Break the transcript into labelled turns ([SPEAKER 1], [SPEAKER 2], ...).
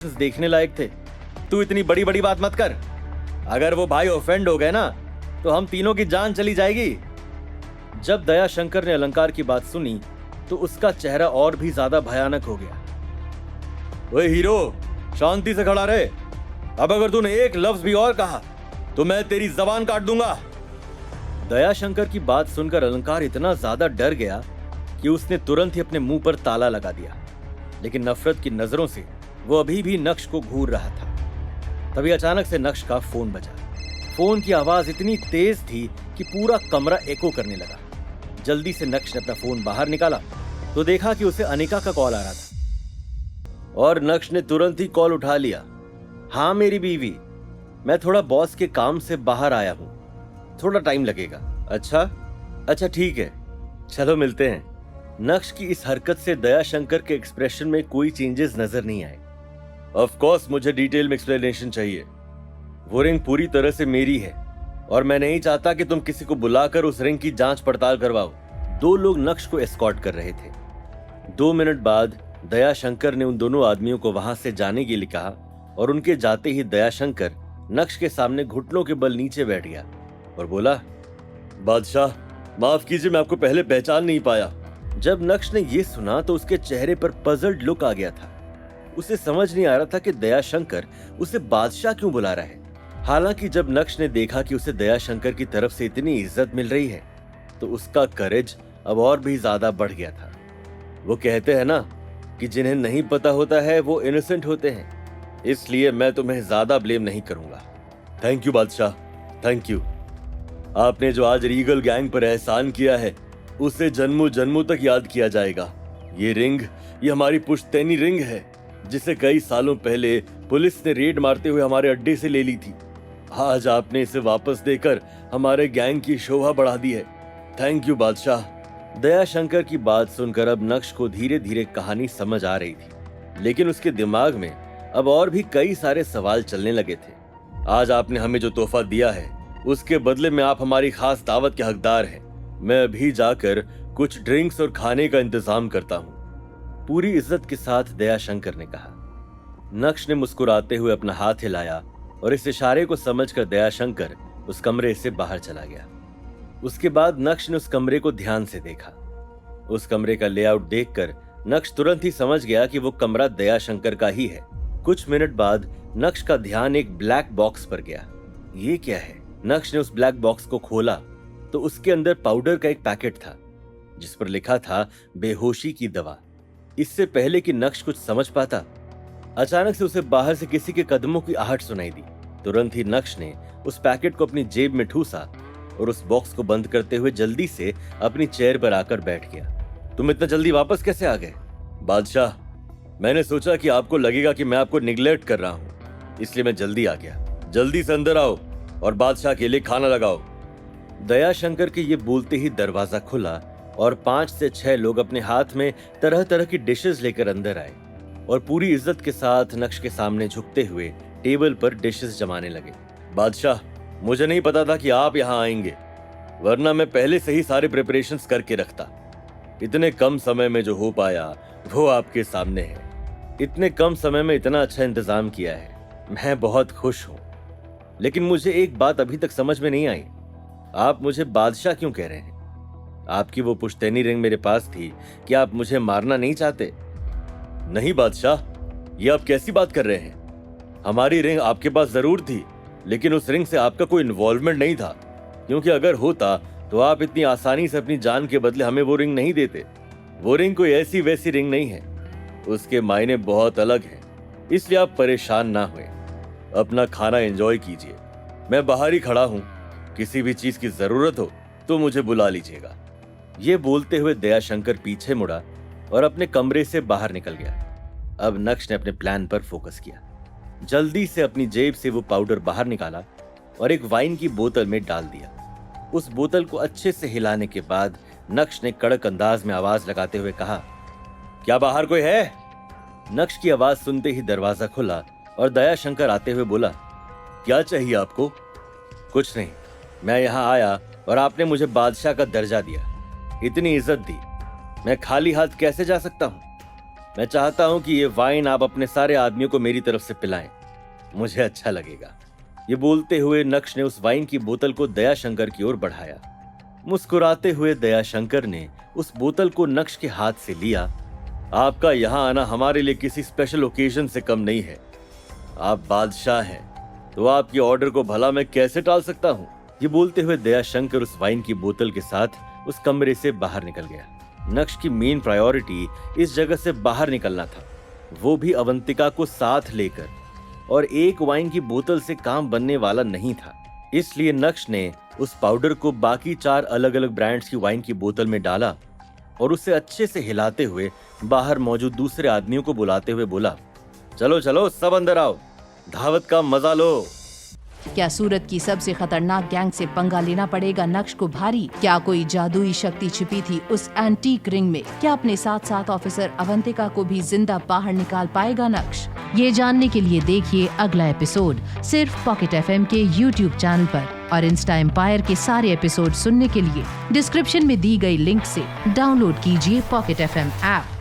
[SPEAKER 1] देखने लायक थे। तू इतनी बड़ी बड़ी बात मत कर। अगर वो भाई ऑफेंड हो गए ना तो हम तीनों की जान चली जाएगी। जब दयाशंकर ने अलंकार की बात सुनी तो उसका चेहरा और भी ज्यादा भयानक हो गया। ओए हीरो, शांति से खड़ा रहे। अब अगर तूने एक लफ्ज भी और कहा तो मैं तेरी जबान काट दूंगा। दयाशंकर की बात सुनकर अलंकार इतना ज्यादा डर गया कि उसने तुरंत ही अपने मुंह पर ताला लगा दिया, लेकिन नफरत की नजरों से वो अभी भी नक्श को घूर रहा था। तभी अचानक से नक्श का फोन बजा। फोन की आवाज इतनी तेज थी कि पूरा कमरा एको करने लगा। जल्दी से नक्श ने अपना फोन बाहर निकाला तो देखा कि उसे अनिका का कॉल आ रहा था और नक्श ने तुरंत ही कॉल उठा लिया। हाँ मेरी बीवी, मैं थोड़ा बॉस के काम से बाहर आया हूँ, थोड़ा टाइम लगेगा। अच्छा ठीक है, चलो मिलते हैं। नक्श की इस हरकत से दयाशंकर के एक्सप्रेशन में कोई चेंजेस नजर नहीं आए। ऑफ कोर्स मुझे डिटेल में एक्सप्लेनेशन चाहिए। वो रिंग पूरी तरह से मेरी है और मैं नहीं चाहता कि तुम किसी को बुलाकर उस रिंग की जांच पड़ताल करवाओ। दो लोग नक्श को एस्कॉर्ट कर रहे थे। 2 मिनट बाद दयाशंकर ने उन दोनों आदमियों को वहां से जाने के लिए कहा और उनके जाते ही दयाशंकर नक्श के सामने घुटनों के बल नीचे बैठ गया और बोला, बादशाह माफ कीजिए, मैं आपको पहले पहचान नहीं पाया। जब नक्श ने यह सुना तो उसके चेहरे पर पजल्ड लुक आ गया था। उसे समझ नहीं आ रहा था कि दयाशंकर उसे बादशाह क्यों बुला रहा है। हालांकि जब नक्श ने देखा कि उसे दयाशंकर की तरफ से इतनी इज्जत मिल रही है तो उसका करेज अब और भी ज्यादा बढ़ गया था। वो कहते हैं ना कि जिन्हें नहीं पता होता है वो इनोसेंट होते हैं, इसलिए मैं तुम्हें ज्यादा ब्लेम नहीं करूंगा। थैंक यू बादशाह, थैंक यू। आपने जो आज रीगल गैंग पर एहसान किया है उसे जन्मों जन्मों तक याद किया जाएगा। ये रिंग, ये हमारी पुश्तैनी रिंग है जिसे कई सालों पहले पुलिस ने रेड मारते हुए हमारे अड्डे से ले ली थी। आज आपने इसे वापस देकर हमारे गैंग की शोभा बढ़ा दी है। थैंक यू बादशाह। दयाशंकर की बात सुनकर अब नक्श को धीरे धीरे कहानी समझ आ रही थी, लेकिन उसके दिमाग में अब और भी कई सारे सवाल चलने लगे थे। आज आपने हमें जो तोहफा दिया है उसके बदले में आप हमारी खास दावत के हकदार हैं। मैं अभी जाकर कुछ ड्रिंक्स और खाने का इंतजाम करता हूँ, पूरी इज्जत के साथ दयाशंकर ने कहा। नक्श ने मुस्कुराते हुए अपना हाथ हिलाया और इस इशारे को समझकर दयाशंकर उस कमरे से बाहर चला गया। उसके बाद नक्श ने उस कमरे को ध्यान से देखा। उस कमरे का लेआउट देखकर नक्श तुरंत ही समझ गया कि वो कमरा दयाशंकर का ही है। कुछ मिनट बाद नक्श का ध्यान एक ब्लैक बॉक्स पर गया। ये क्या है? नक्श ने उस ब्लैक बॉक्स को खोला तो उसके अंदर पाउडर का एक पैकेट था जिस पर लिखा था बेहोशी की दवा। इससे पहले कि नक्श कुछ समझ पाता, अचानक से उसे बाहर से किसी के कदमों की आहट सुनाई दी। तुरंत ही नक्श ने उस पैकेट को अपनी जेब में ठूसा और उस बॉक्स को बंद करते हुए जल्दी से अपनी चेयर पर आकर बैठ गया। तुम इतना जल्दी वापस कैसे आ गए? बादशाह, मैंने सोचा कि आपको लगेगा कि मैं आपको निग्लेक्ट कर रहा हूँ, इसलिए मैं जल्दी आ गया। जल्दी से अंदर आओ और बादशाह के लिए खाना लगाओ। दयाशंकर के ये बोलते ही दरवाजा खुला और 5 से 6 लोग अपने हाथ में तरह तरह की डिशेस लेकर अंदर आए और पूरी इज्जत के साथ नक्श के सामने झुकते हुए टेबल पर डिशेस जमाने लगे। बादशाह, मुझे नहीं पता था कि आप यहाँ आएंगे, वरना मैं पहले से ही सारे प्रिपरेशंस करके रखता। इतने कम समय में जो हो पाया वो आपके सामने है। इतने कम समय में इतना अच्छा इंतजाम किया है, मैं बहुत खुश हूँ। लेकिन मुझे एक बात अभी तक समझ में नहीं आई, आप मुझे बादशाह क्यों कह रहे हैं? आपकी वो पुश्तैनी रिंग मेरे पास थी, क्या आप मुझे मारना नहीं चाहते? नहीं बादशाह, ये आप कैसी बात कर रहे हैं? हमारी रिंग आपके पास जरूर थी, लेकिन उस रिंग से आपका कोई इन्वॉल्वमेंट नहीं था, क्योंकि अगर होता तो आप इतनी आसानी से अपनी जान के बदले हमें वो रिंग नहीं देते। वो रिंग कोई ऐसी वैसी रिंग नहीं है, उसके मायने बहुत अलग हैं, इसलिए आप परेशान ना हुए। अपना खाना एंजॉय कीजिए, मैं बाहर ही खड़ा हूँ, किसी भी चीज की जरूरत हो तो मुझे बुला लीजिएगा। ये बोलते हुए दयाशंकर पीछे मुड़ा और अपने कमरे से बाहर निकल गया। अब नक्श ने अपने प्लान पर फोकस किया। जल्दी से अपनी जेब से वो पाउडर बाहर निकाला और एक वाइन की बोतल में डाल दिया। उस बोतल को अच्छे से हिलाने के बाद नक्श ने कड़क अंदाज में आवाज लगाते हुए कहा, क्या बाहर कोई है? नक्श की आवाज सुनते ही दरवाजा खुला और दयाशंकर आते हुए बोला, क्या चाहिए आपको? कुछ नहीं, मैं यहाँ आया और आपने मुझे बादशाह का दर्जा दिया, इतनी इज्जत दी, मैं खाली हाथ कैसे जा सकता हूँ? मैं चाहता हूं कि ये वाइन आप अपने सारे आदमियों को मेरी तरफ से पिलाएं, मुझे अच्छा लगेगा। ये बोलते हुए नक्श ने उस वाइन की बोतल को दयाशंकर की ओर बढ़ाया। मुस्कुराते हुए दयाशंकर ने उस बोतल को नक्श के हाथ से लिया। आपका यहाँ आना हमारे लिए किसी स्पेशल ओकेजन से कम नहीं है। आप बादशाह हैं, तो आपके ऑर्डर को भला मैं कैसे टाल सकता हूँ। ये बोलते हुए दयाशंकर उस वाइन की बोतल के साथ उस कमरे से बाहर निकल गया। नक्श की मेन प्रायोरिटी इस जगह से बाहर निकलना था, वो भी अवंतिका को साथ लेकर, और एक वाइन की बोतल से काम बनने वाला नहीं था। इसलिए नक्श ने उस पाउडर को बाकी 4 अलग अलग ब्रांड्स की वाइन की बोतल में डाला और उसे अच्छे से हिलाते हुए बाहर मौजूद दूसरे आदमियों को बुलाते हुए बोला, चलो चलो सब अंदर आओ, दावत का मजा लो।
[SPEAKER 2] क्या सूरत की सबसे खतरनाक गैंग से पंगा लेना पड़ेगा नक्श को भारी? क्या कोई जादुई शक्ति छिपी थी उस एंटीक रिंग में? क्या अपने साथ ऑफिसर अवंतिका को भी जिंदा बाहर निकाल पाएगा नक्श? ये जानने के लिए देखिए अगला एपिसोड सिर्फ पॉकेट FM के YouTube चैनल पर, और इंस्टा एम्पायर के सारे एपिसोड सुनने के लिए डिस्क्रिप्शन में दी गई लिंक से डाउनलोड कीजिए पॉकेट FM ऐप।